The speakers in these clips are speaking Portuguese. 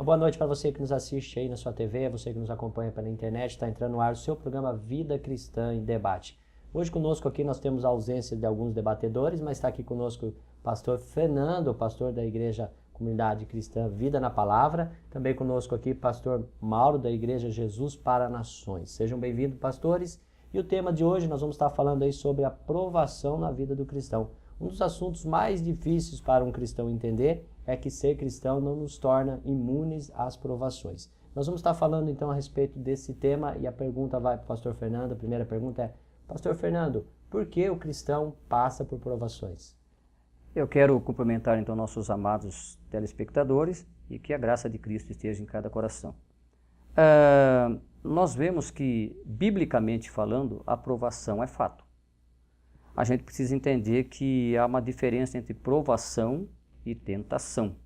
boa noite para você que nos assiste aí na sua TV, você que nos acompanha pela internet. Está entrando no ar o seu programa Vida Cristã em Debate. Hoje conosco aqui nós temos a ausência de alguns debatedores, mas está aqui conosco o pastor Fernando, pastor da Igreja Comunidade Cristã Vida na Palavra. Também conosco aqui pastor Mauro, da Igreja Jesus para Nações. Sejam bem-vindos, pastores. E o tema de hoje nós vamos estar falando aí sobre a provação na vida do cristão. Um dos assuntos mais difíceis para um cristão entender é que ser cristão não nos torna imunes às provações. Nós vamos estar falando então a respeito desse tema e a pergunta vai para o pastor Fernando. A primeira pergunta é: pastor Fernando, por que o cristão passa por provações? Eu quero cumprimentar então nossos amados telespectadores e que a graça de Cristo esteja em cada coração. Nós vemos que, biblicamente falando, a provação é fato. A gente precisa entender que há uma diferença entre provação e tentação.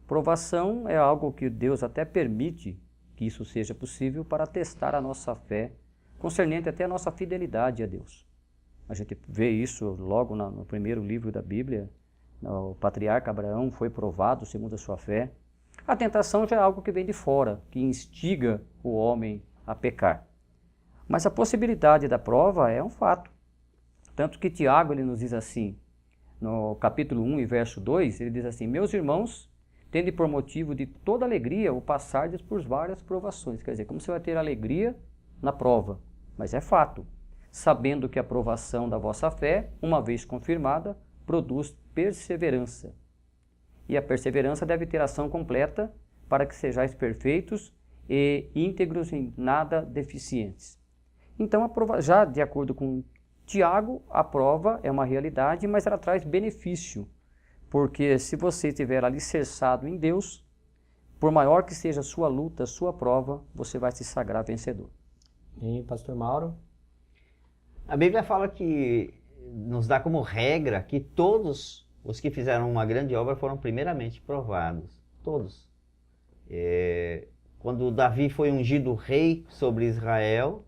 Provação é algo que Deus até permite que isso seja possível para testar a nossa fé, concernente até a nossa fidelidade a Deus. A gente vê isso logo no primeiro livro da Bíblia. O patriarca Abraão foi provado segundo a sua fé. A tentação já é algo que vem de fora, que instiga o homem a pecar. Mas a possibilidade da prova é um fato. Tanto que Tiago ele nos diz assim, no capítulo 1 e verso 2, ele diz assim: meus irmãos, tende por motivo de toda alegria o passardes por várias provações. Quer dizer, como você vai ter alegria na prova? Mas é fato, sabendo que a provação da vossa fé, uma vez confirmada, produz perseverança. E a perseverança deve ter ação completa para que sejais perfeitos e íntegros em nada deficientes. Então, já de acordo com Tiago, a prova é uma realidade, mas ela traz benefício, porque se você estiver alicerçado em Deus, por maior que seja a sua luta, a sua prova, você vai se sagrar vencedor. E pastor Mauro? A Bíblia fala que nos dá como regra que todos os que fizeram uma grande obra foram primeiramente provados. Todos. Quando Davi foi ungido rei sobre Israel,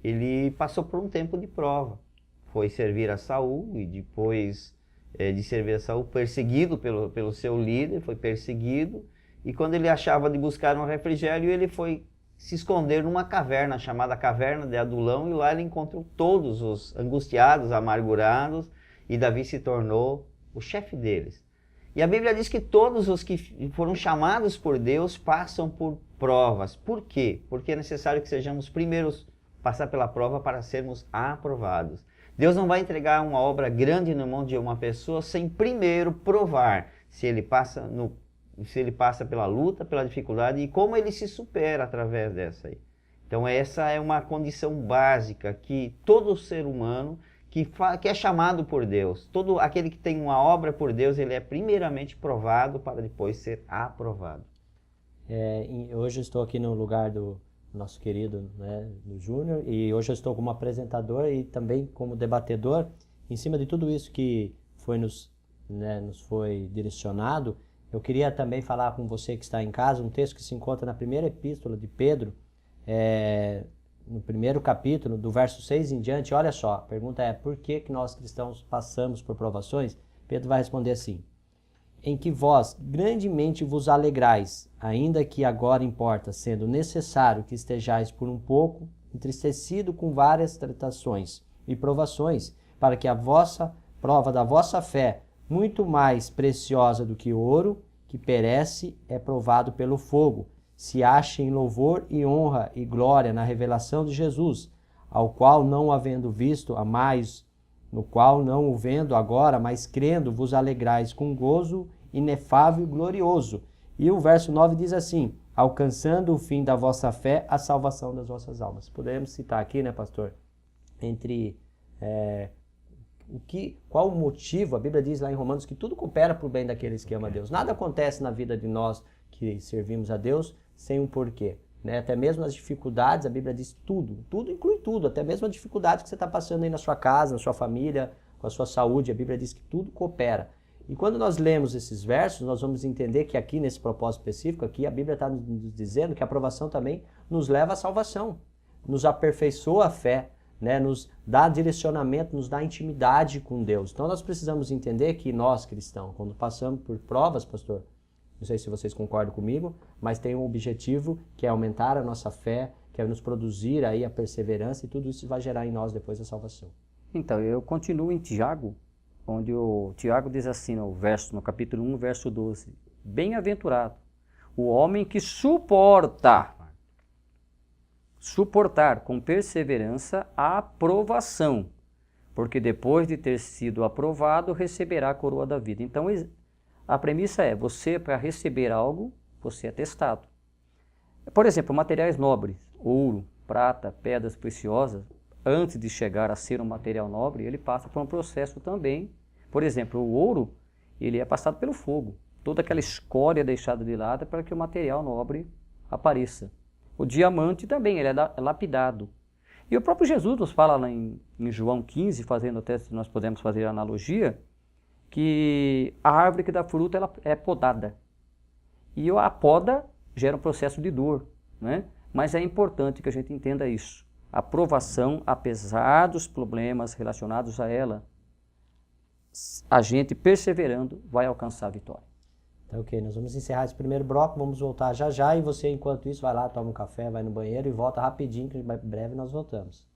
ele passou por um tempo de prova. Foi servir a Saul e depois de servir a Saul, perseguido pelo seu líder, foi perseguido. E quando ele achava de buscar um refrigério, ele foi se esconder numa caverna chamada Caverna de Adulão, e lá ele encontrou todos os angustiados, amargurados, e Davi se tornou o chefe deles. E a Bíblia diz que todos os que foram chamados por Deus passam por provas. Por quê? Porque é necessário que sejamos primeiros passar pela prova para sermos aprovados. Deus não vai entregar uma obra grande na mão de uma pessoa sem primeiro provar se ele passa pela luta, pela dificuldade e como ele se supera através dessa aí. Então essa é uma condição básica que todo ser humano que é chamado por Deus, todo aquele que tem uma obra por Deus, ele é primeiramente provado para depois ser aprovado. Hoje eu estou aqui no lugar do nosso querido, do Júnior, e hoje eu estou como apresentador e também como debatedor. Em cima de tudo isso que nos foi direcionado, eu queria também falar com você que está em casa um texto que se encontra na primeira epístola de Pedro, no primeiro capítulo, do verso 6 em diante. Olha só, a pergunta é: por que nós cristãos passamos por provações? Pedro vai responder assim: em que vós grandemente vos alegrais, ainda que agora importa, sendo necessário que estejais por um pouco entristecido com várias tentações e provações, para que a vossa prova da vossa fé, muito mais preciosa do que ouro, que perece, é provado pelo fogo, se ache em louvor e honra e glória na revelação de Jesus, ao qual não havendo visto a mais, no qual não o vendo agora, mas crendo, vos alegrais com gozo inefável e glorioso. E o verso 9 diz assim: alcançando o fim da vossa fé, a salvação das vossas almas. Podemos citar aqui, pastor, entre qual o motivo? A Bíblia diz lá em Romanos que tudo coopera para o bem daqueles que amam a Deus. Nada acontece na vida de nós que servimos a Deus sem um porquê. Até mesmo as dificuldades, a Bíblia diz tudo inclui tudo, até mesmo a dificuldade que você está passando aí na sua casa, na sua família, com a sua saúde, a Bíblia diz que tudo coopera. E quando nós lemos esses versos, nós vamos entender que aqui nesse propósito específico, aqui a Bíblia está nos dizendo que a aprovação também nos leva à salvação, nos aperfeiçoa a fé, nos dá direcionamento, nos dá intimidade com Deus. Então nós precisamos entender que nós, cristãos, quando passamos por provas, pastor, não sei se vocês concordam comigo, mas tem um objetivo que é aumentar a nossa fé, que é nos produzir aí a perseverança, e tudo isso vai gerar em nós depois a salvação. Então, eu continuo em Tiago, onde o Tiago diz assim no capítulo 1, verso 12: Bem-aventurado o homem que suportar com perseverança a aprovação, porque depois de ter sido aprovado, receberá a coroa da vida. Então, a premissa é, você, para receber algo, você é testado. Por exemplo, materiais nobres, ouro, prata, pedras preciosas, antes de chegar a ser um material nobre, ele passa por um processo também. Por exemplo, o ouro, ele é passado pelo fogo. Toda aquela escória deixada de lado para que o material nobre apareça. O diamante também, ele é lapidado. E o próprio Jesus nos fala lá em João 15, fazendo até, se nós podemos fazer a analogia, que a árvore que dá fruta ela é podada. E a poda gera um processo de dor, né? Mas é importante que a gente entenda isso. A provação, apesar dos problemas relacionados a ela, a gente perseverando vai alcançar a vitória. Então, ok, nós vamos encerrar esse primeiro bloco, vamos voltar já já, e você, enquanto isso, vai lá, toma um café, vai no banheiro e volta rapidinho, que em breve nós voltamos.